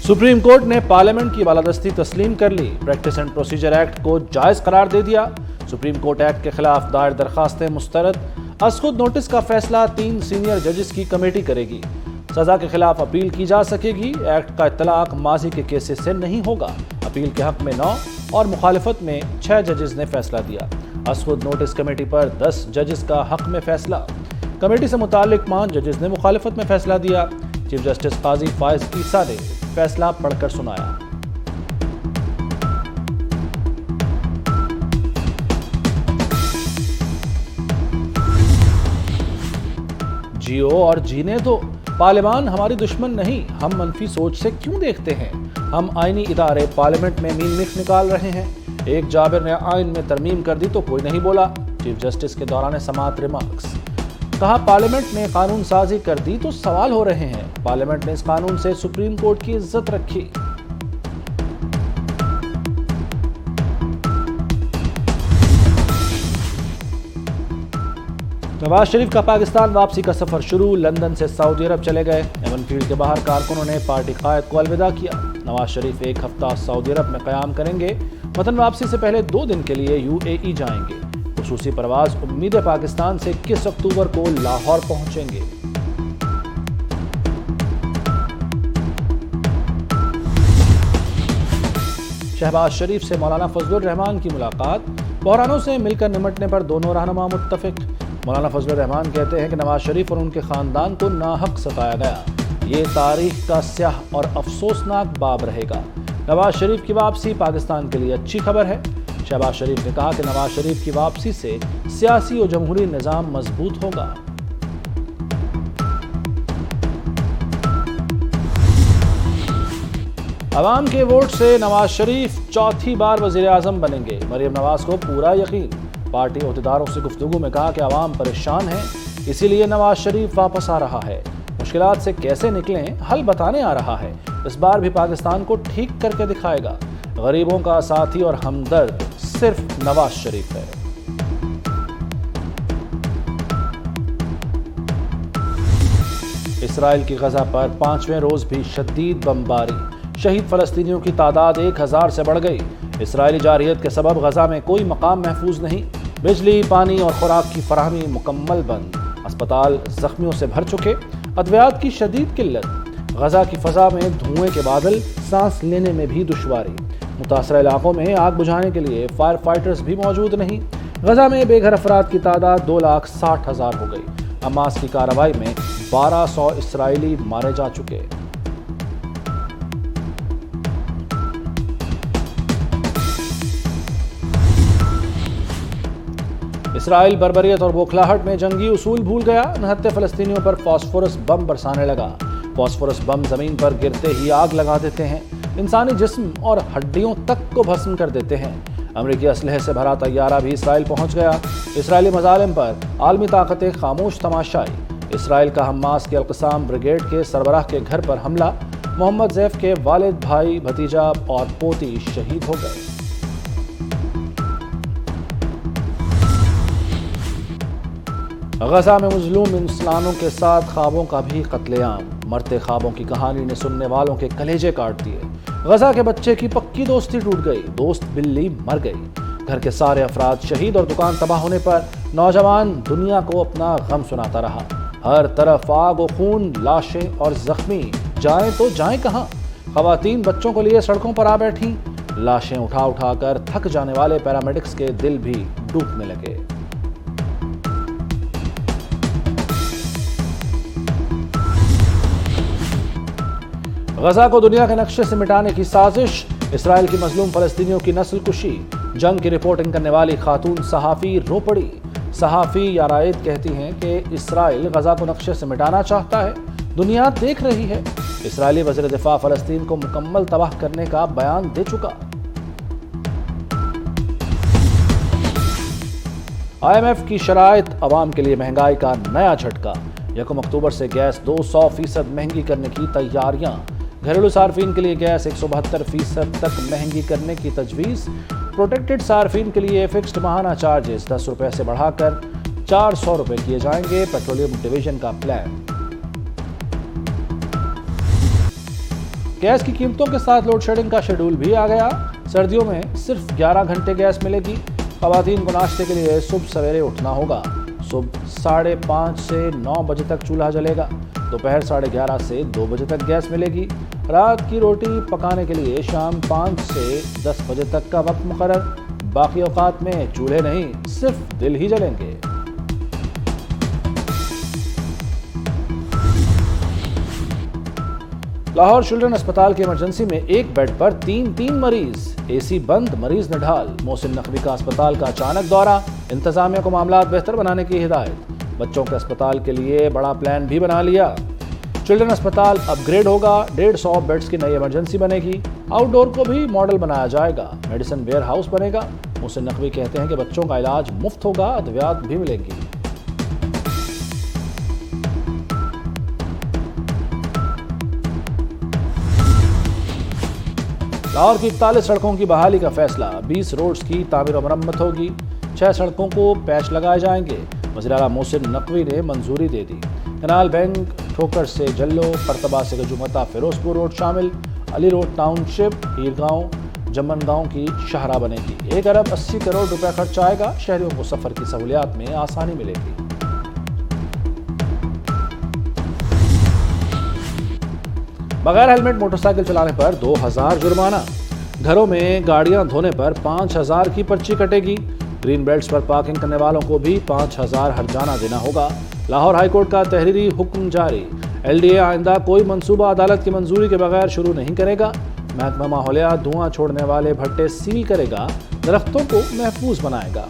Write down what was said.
Supreme court ने parliament की बालादस्ती तस्लीम कर ली। प्रैक्टिस एंड प्रोसीजर एक्ट को जायज करार दे दिया। सुप्रीम कोर्ट एक्ट के खिलाफ दायर दरखास्तें मुस्तरद। अज़खुद नोटिस का फैसला 3 सीनियर जजेस की कमेटी करेगी। सजा के खिलाफ अपील की जा सकेगी। एक्ट का इत्तलाक माजी के केसेस से नहीं होगा। अपील के हक में 9 और मुखालिफत में 6 जजेस ने फैसला दिया। अज़खुद नोटिस कमेटी पर 10 जजेस का हक में फैसला। कमेटी से मुताल्लिक 5 जजेस ने मुखालिफत में फैसला दिया। चीफ जस्टिस काजी फायज ईसा ने फैसला पढ़कर सुनाया। जियो और जीने दो। पार्लियामान हमारी दुश्मन नहीं, हम मनफी सोच से क्यों देखते हैं। हम आईनी इदारे पार्लियामेंट में मीन मिख निकाल रहे हैं। एक जाबिर ने आइन में तरमीम कर दी तो कोई नहीं बोला। चीफ जस्टिस के दौरान समाअत रिमार्क्स। कहा पार्लियामेंट ने कानून साजी कर दी तो सवाल हो रहे हैं। पार्लियामेंट ने इस कानून से सुप्रीम कोर्ट की इज्जत रखी। नवाज शरीफ का पाकिस्तान वापसी का सफर शुरू। लंदन से सऊदी अरब चले गए। एवन फील्ड के बाहर कारकुनों ने पार्टी कायद को अलविदा किया। नवाज शरीफ एक हफ्ता सऊदी अरब में क़याम करेंगे। वतन वापसी से पहले 2 दिन के लिए UAE जाएंगे। खुसूसी परवाज उम्मीद पाकिस्तान से 21 अक्टूबर को लाहौर पहुंचेंगे। शहबाज शरीफ से मौलाना फजलुर रहमान की मुलाकात। बहरानों से मिलकर निमटने पर दोनों रहनुमा मुत्तफिक। मौलाना फजलुर रहमान कहते हैं कि नवाज शरीफ और उनके खानदान को नाहक सताया गया। ये तारीख का स्याह और अफसोसनाक बाब रहेगा। नवाज शरीफ की वापसी पाकिस्तान के लिए अच्छी खबर है। शहबाज शरीफ ने कहा कि नवाज शरीफ की वापसी से सियासी और जमहूरी निज़ाम मजबूत होगा। अवाम के वोट से नवाज शरीफ 4थी बार वज़ीर आज़म बनेंगे। मरियम नवाज को पूरा यकीन। पार्टी अहदेदारों से गुफ्तगू में कहा कि अवाम परेशान है, इसीलिए नवाज शरीफ वापस आ रहा है। मुश्किलात से कैसे निकलें हल बताने आ रहा है। इस बार भी पाकिस्तान को ठीक करके दिखाएगा। गरीबों का साथी और हमदर्द सिर्फ नवाज शरीफ है। इसराइल की गजा पर 5वें रोज भी शदीद बमबारी। शहीद फलस्तीनियों की तादाद 1000 से बढ़ गई। इसराइली जारहियत के सबब गजा में कोई मकाम महफूज नहीं। बिजली, पानी और खुराक की फराहमी मुकम्मल बंद। अस्पताल जख्मियों से भर चुके। अद्वियात की शदीद किल्लत। गजा की फजा में धुएं के बादल, सांस लेने में भी दुश्वारी। मुतासरा इलाकों में आग बुझाने के लिए फायर फाइटर्स भी मौजूद नहीं। गजा में बेघर अफराद की तादाद 2,60,000 हो गई। हमास की कार्रवाई में 1200 इसराइली मारे जा चुके। इसराइल बर्बरियत और बौखलाहट में जंगी उसूल भूल गया। निहत्थे फलस्तीनियों पर फास्फोरस बम बरसाने लगा। फास्फोरस बम जमीन पर गिरते ही आग लगा देते हैं। इंसानी जिस्म और हड्डियों तक को भस्म कर देते हैं। अमरीकी असलहे से भरा तैयारा भी इसराइल पहुंच गया। इसराइली मजालिम पर आलमी ताकतें खामोश तमाशाई। इसराइल का हमास के अल-क़साम ब्रिगेड के सरबराह के घर पर हमला। मोहम्मद ज़ैफ के वालिद, भाई, भतीजा और पोती शहीद हो गए। गजा में मजलूम इंसानों के साथ ख्वाबों का भी कत्लेआम। मरते ख्वाबों की कहानी ने सुनने वालों के कलेजे काट दिए। गजा के बच्चे की पक्की दोस्ती टूट गई। दोस्त बिल्ली मर गई। घर के सारे अफराद शहीद और दुकान तबाह होने पर नौजवान दुनिया को अपना गम सुनाता रहा। हर तरफ आग और खून, लाशें और जख्मी। जाएं तो जाएं कहाँ। खवातीन बच्चों को लिए सड़कों पर आ बैठी। लाशें उठा उठा कर थक जाने वाले पैरामेडिक्स के दिल भी डूबने लगे। गजा को दुनिया के नक्शे से मिटाने की साजिश। इसराइल की मजलूम फलस्तीनियों की नस्ल कुशी। जंग की रिपोर्टिंग करने वाली खातून सहाफ़ी रो पड़ी। सहाफ़ी यारायत कहती हैं कि इसराइल गजा को नक्शे से मिटाना चाहता है। दुनिया देख रही है। इसराइली वज़ीर दिफा फलस्तीन को मुकम्मल तबाह करने का बयान दे चुका। IMF की शराइत अवाम के लिए महंगाई का नया झटका। 1 अक्टूबर से गैस 200% महंगी करने की तैयारियां। घरेलू सार्फिन के लिए गैस 172% तक महंगी करने की तजवीज़। प्रोटेक्टेड सार्फिन के लिए फिक्स्ड माहाना चार्जेस 10 रुपये से बढ़ाकर 400 रुपये किए जाएंगे। पेट्रोलियम डिवीजन का प्लान। گیس کی قیمتوں کے ساتھ لوڈ شیڈنگ کا شیڈول بھی آ گیا۔ سردیوں میں صرف 11 گھنٹے گیس ملے گی۔ خواتین کو ناشتے کے لیے صبح سویرے اٹھنا ہوگا۔ صبح 5:30 سے 9 بجے تک چولہا جلے گا۔ دوپہر 11:30 سے 2 بجے تک گیس ملے گی۔ رات کی روٹی پکانے کے لیے شام 5 سے 10 بجے تک کا وقت مقرر۔ باقی اوقات میں چولہے نہیں، صرف دل ہی جلیں گے۔ لاہور چلڈرن اسپتال کے ایمرجنسی میں ایک بیڈ پر تین مریض، اے سی بند، مریض نڈھال۔ محسن نقوی کا اسپتال کا اچانک دورہ، انتظامیہ کو معاملات بہتر بنانے کی ہدایت۔ بچوں کے اسپتال کے لیے بڑا پلان بھی بنا لیا۔ چلڈرن اسپتال اپ گریڈ ہوگا، 150 بیڈز کی نئی ایمرجنسی بنے گی۔ آؤٹ ڈور کو بھی ماڈل بنایا جائے گا، میڈیسن ویئر ہاؤس بنے گا۔ محسن نقوی کہتے ہیں کہ بچوں کا علاج مفت ہوگا، ادویات بھی ملیں گی۔ لاہور کی 41 سڑکوں کی بحالی کا فیصلہ، 20 روڈز کی تعمیر و مرمت ہوگی، 6 سڑکوں کو پیچ لگائے جائیں گے۔ وزیر اعلیٰ محسن نقوی نے منظوری دے دی۔ کنال بینک ٹھوکر سے جلو، پرتبہ سے گجومتا فیروز پور روڈ شامل، علی روڈ ٹاؤن شپ، ہیر گاؤں، جمن گاؤں کی شاہراہ بنے گی۔ 1 ارب 80 کروڑ روپے خرچ آئے گا، شہریوں کو سفر کی سہولیات میں آسانی ملے گی۔ بغیر ہیلمٹ موٹر سائیکل چلانے پر 2000 جرمانہ، گھروں میں گاڑیاں دھونے پر 5000 کی پرچی کٹے گی۔ گرین بیلٹس پر پارکنگ کرنے والوں کو بھی 5000 ہرجانہ دینا ہوگا۔ لاہور ہائی کورٹ کا تحریری حکم جاری، ایل ڈی اے آئندہ کوئی منصوبہ عدالت کی منظوری کے بغیر شروع نہیں کرے گا۔ محکمہ ماحولیات دھواں چھوڑنے والے بھٹے سیل کرے گا، درختوں کو محفوظ بنائے گا۔